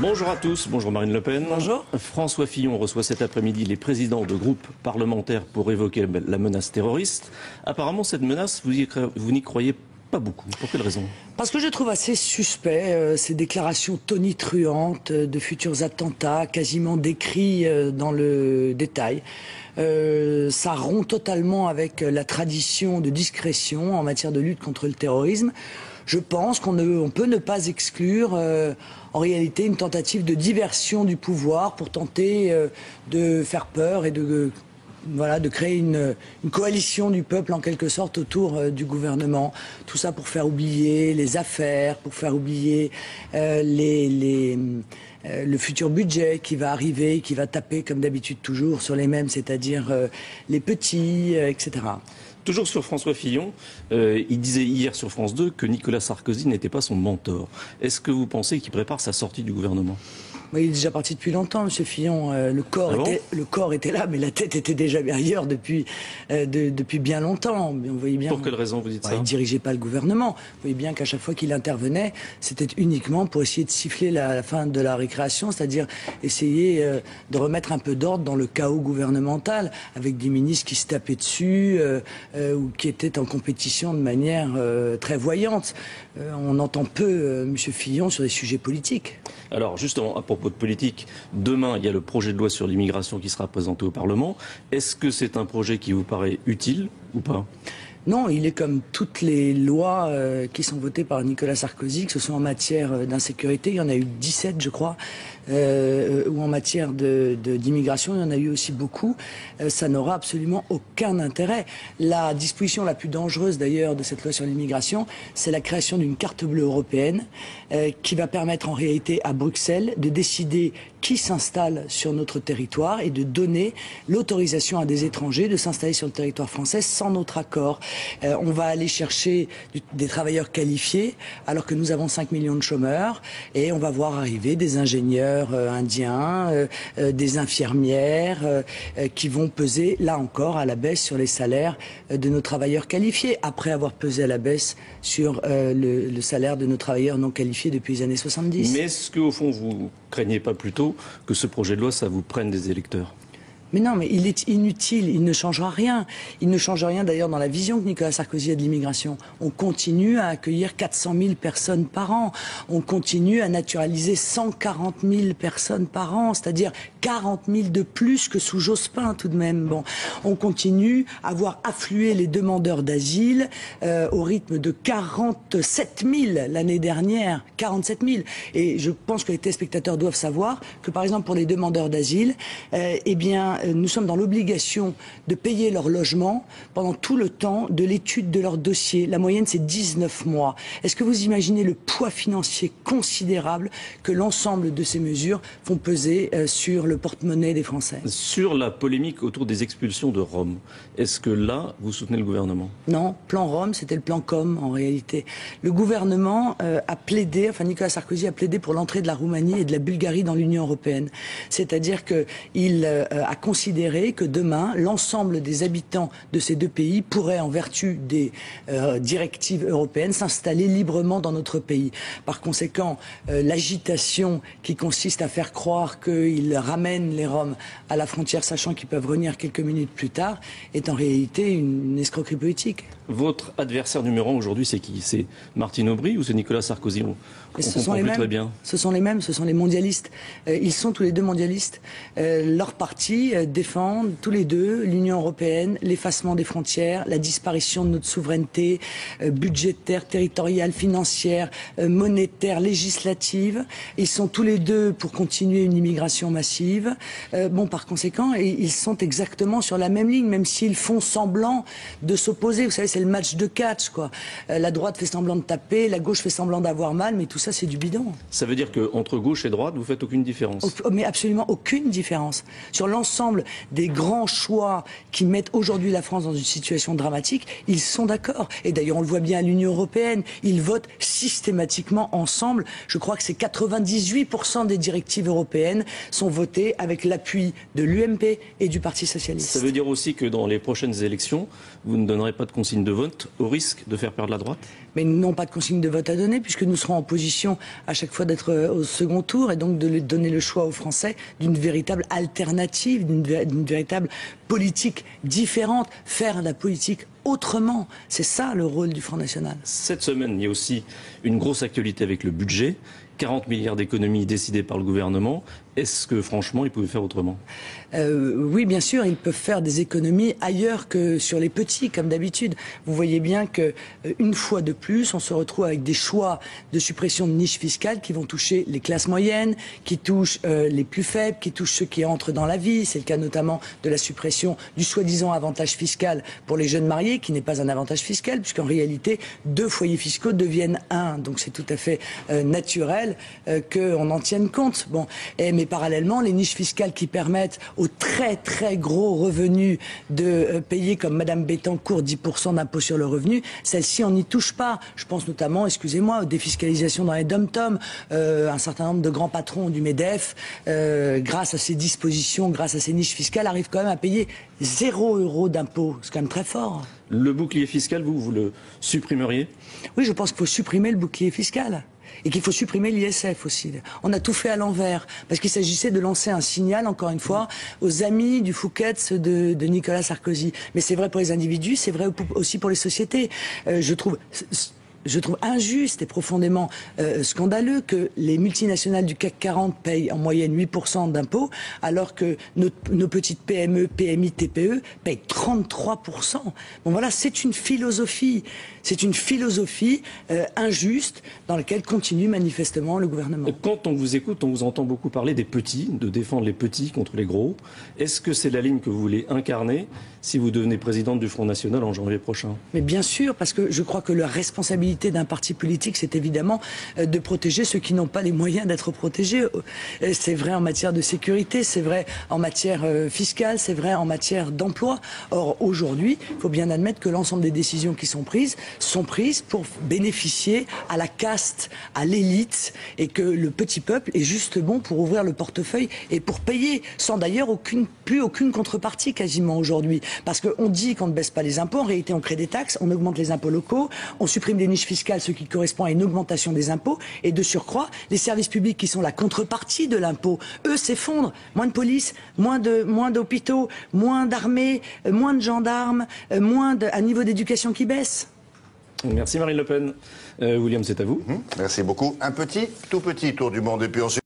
Bonjour à tous, bonjour Marine Le Pen. Bonjour. François Fillon reçoit cet après-midi les présidents de groupes parlementaires pour évoquer la menace terroriste. Apparemment, cette menace, vous n'y croyez pas beaucoup. Pour quelle raison? Parce que je trouve assez suspect ces déclarations tonitruantes de futurs attentats, quasiment décrits dans le détail. Ça rompt totalement avec la tradition de discrétion en matière de lutte contre le terrorisme. Je pense qu'on peut ne pas exclure en réalité une tentative de diversion du pouvoir pour tenter de faire peur et de créer une coalition du peuple en quelque sorte autour du gouvernement. Tout ça pour faire oublier les affaires, pour faire oublier le futur budget qui va arriver, qui va taper comme d'habitude toujours sur les mêmes, c'est-à-dire les petits, etc. Toujours sur François Fillon, il disait hier sur France 2 que Nicolas Sarkozy n'était pas son mentor. Est-ce que vous pensez qu'il prépare sa sortie du gouvernement ? Il est déjà parti depuis longtemps, M. Fillon. Le corps était là, mais la tête était déjà ailleurs depuis bien longtemps. Mais on voyait bien, pour quelle raison vous dites ça? Il ne dirigeait pas le gouvernement. Vous voyez bien qu'à chaque fois qu'il intervenait, c'était uniquement pour essayer de siffler la fin de la récréation, c'est-à-dire essayer de remettre un peu d'ordre dans le chaos gouvernemental, avec des ministres qui se tapaient dessus ou qui étaient en compétition de manière très voyante. On entend peu M. Fillon sur des sujets politiques. Alors justement, à propos de politique, demain il y a le projet de loi sur l'immigration qui sera présenté au Parlement. Est-ce que c'est un projet qui vous paraît utile ou pas ? Non, il est comme toutes les lois qui sont votées par Nicolas Sarkozy, que ce soit en matière d'insécurité, il y en a eu 17 je crois, ou en matière d'immigration, il y en a eu aussi beaucoup. Ça n'aura absolument aucun intérêt. La disposition la plus dangereuse d'ailleurs de cette loi sur l'immigration, c'est la création d'une carte bleue européenne qui va permettre en réalité à Bruxelles de décider qui s'installe sur notre territoire et de donner l'autorisation à des étrangers de s'installer sur le territoire français sans notre accord. On va aller chercher des travailleurs qualifiés alors que nous avons 5 millions de chômeurs et on va voir arriver des ingénieurs indiens, des infirmières qui vont peser là encore à la baisse sur les salaires de nos travailleurs qualifiés après avoir pesé à la baisse sur le salaire de nos travailleurs non qualifiés depuis les années 70. Mais est-ce qu'au fond vous craignez pas plutôt que ce projet de loi, ça vous prenne des électeurs ? Mais non, mais il est inutile, il ne changera rien. Il ne change rien d'ailleurs dans la vision que Nicolas Sarkozy a de l'immigration. On continue à accueillir 400 000 personnes par an. On continue à naturaliser 140 000 personnes par an, c'est-à-dire 40 000 de plus que sous Jospin tout de même. Bon, on continue à voir affluer les demandeurs d'asile au rythme de 47 000 l'année dernière. 47 000. Et je pense que les téléspectateurs doivent savoir que par exemple pour les demandeurs d'asile, nous sommes dans l'obligation de payer leur logement pendant tout le temps de l'étude de leur dossier. La moyenne, c'est 19 mois. Est-ce que vous imaginez le poids financier considérable que l'ensemble de ces mesures font peser sur le porte-monnaie des Français? Sur la polémique autour des expulsions de Roms, est-ce que là, vous soutenez le gouvernement? Non, plan Rome, c'était le plan Com en réalité. Le gouvernement a plaidé, Nicolas Sarkozy a plaidé pour l'entrée de la Roumanie et de la Bulgarie dans l'Union européenne. C'est-à-dire qu'il a considérer que demain, l'ensemble des habitants de ces deux pays pourraient, en vertu des directives européennes, s'installer librement dans notre pays. Par conséquent, l'agitation qui consiste à faire croire qu'ils ramènent les Roms à la frontière, sachant qu'ils peuvent revenir quelques minutes plus tard, est en réalité une escroquerie politique. Votre adversaire numéro 1 aujourd'hui, c'est qui? C'est Martine Aubry ou c'est Nicolas Sarkozy? Ce sont les mêmes. Très bien. Ce sont les mêmes, ce sont les mondialistes. Ils sont tous les deux mondialistes. Leurs partis défendent tous les deux l'Union européenne, l'effacement des frontières, la disparition de notre souveraineté budgétaire, territoriale, financière, monétaire, législative. Ils sont tous les deux pour continuer une immigration massive. Par conséquent, ils sont exactement sur la même ligne, même s'ils font semblant de s'opposer. Vous savez, c'est le match de catch, quoi. La droite fait semblant de taper, la gauche fait semblant d'avoir mal, mais tout ça, c'est du bidon. Ça veut dire qu'entre gauche et droite, vous faites aucune différence? Mais absolument aucune différence. Sur l'ensemble l'ensemble des grands choix qui mettent aujourd'hui la France dans une situation dramatique, ils sont d'accord. Et d'ailleurs, on le voit bien à l'Union européenne, ils votent systématiquement ensemble. Je crois que c'est 98% des directives européennes sont votées avec l'appui de l'UMP et du Parti socialiste. Ça veut dire aussi que dans les prochaines élections, vous ne donnerez pas de consigne de vote au risque de faire perdre la droite? Mais nous n'avons pas de consigne de vote à donner puisque nous serons en position à chaque fois d'être au second tour et donc de donner le choix aux Français d'une véritable alternative, d'une véritable politique différente, faire la politique autrement. C'est ça le rôle du Front National. Cette semaine, il y a aussi une grosse actualité avec le budget. 40 milliards d'économies décidées par le gouvernement. Est-ce que, franchement, ils pouvaient faire autrement? Oui, bien sûr, ils peuvent faire des économies ailleurs que sur les petits, comme d'habitude. Vous voyez bien que, une fois de plus, on se retrouve avec des choix de suppression de niches fiscales qui vont toucher les classes moyennes, qui touchent les plus faibles, qui touchent ceux qui entrent dans la vie. C'est le cas notamment de la suppression du soi-disant avantage fiscal pour les jeunes mariés, qui n'est pas un avantage fiscal, puisqu'en réalité, 2 foyers fiscaux deviennent 1. Donc c'est tout à fait naturel qu'on en tienne compte. Bon, mais parallèlement, les niches fiscales qui permettent aux très très gros revenus de payer, comme Madame Bettencourt, 10% d'impôt sur le revenu, celle-ci on n'y touche pas. Je pense notamment, excusez-moi, aux défiscalisations dans les dom-toms. Un certain nombre de grands patrons du MEDEF, grâce à ces dispositions, grâce à ces niches fiscales, arrivent quand même à payer 0 € d'impôt. C'est quand même très fort. Le bouclier fiscal, vous le supprimeriez? Oui, je pense qu'il faut supprimer le bouclier fiscal. Et qu'il faut supprimer l'ISF aussi. On a tout fait à l'envers, parce qu'il s'agissait de lancer un signal, encore une fois, aux amis du Fouquet's de Nicolas Sarkozy. Mais c'est vrai pour les individus, c'est vrai aussi pour les sociétés. Je trouve injuste et profondément scandaleux que les multinationales du CAC 40 payent en moyenne 8% d'impôts, alors que nos petites PME, PMI, TPE payent 33%. Bon voilà, c'est une philosophie injuste dans laquelle continue manifestement le gouvernement. Quand on vous écoute, on vous entend beaucoup parler des petits, de défendre les petits contre les gros. Est-ce que c'est la ligne que vous voulez incarner si vous devenez présidente du Front National en janvier prochain? Mais bien sûr, parce que je crois que la responsabilité d'un parti politique, c'est évidemment de protéger ceux qui n'ont pas les moyens d'être protégés. C'est vrai en matière de sécurité, c'est vrai en matière fiscale, c'est vrai en matière d'emploi. Or, aujourd'hui, il faut bien admettre que l'ensemble des décisions qui sont prises pour bénéficier à la caste, à l'élite, et que le petit peuple est juste bon pour ouvrir le portefeuille et pour payer, sans d'ailleurs plus aucune contrepartie quasiment aujourd'hui. Parce qu'on dit qu'on ne baisse pas les impôts, en réalité on crée des taxes, on augmente les impôts locaux, on supprime des niches fiscales, ce qui correspond à une augmentation des impôts, et de surcroît, les services publics qui sont la contrepartie de l'impôt, eux s'effondrent. Moins de police, moins d'hôpitaux, moins d'armées, moins de gendarmes, un niveau d'éducation qui baisse. Merci Marine Le Pen. William, c'est à vous. Merci beaucoup. Un tout petit tour du monde et puis ensuite...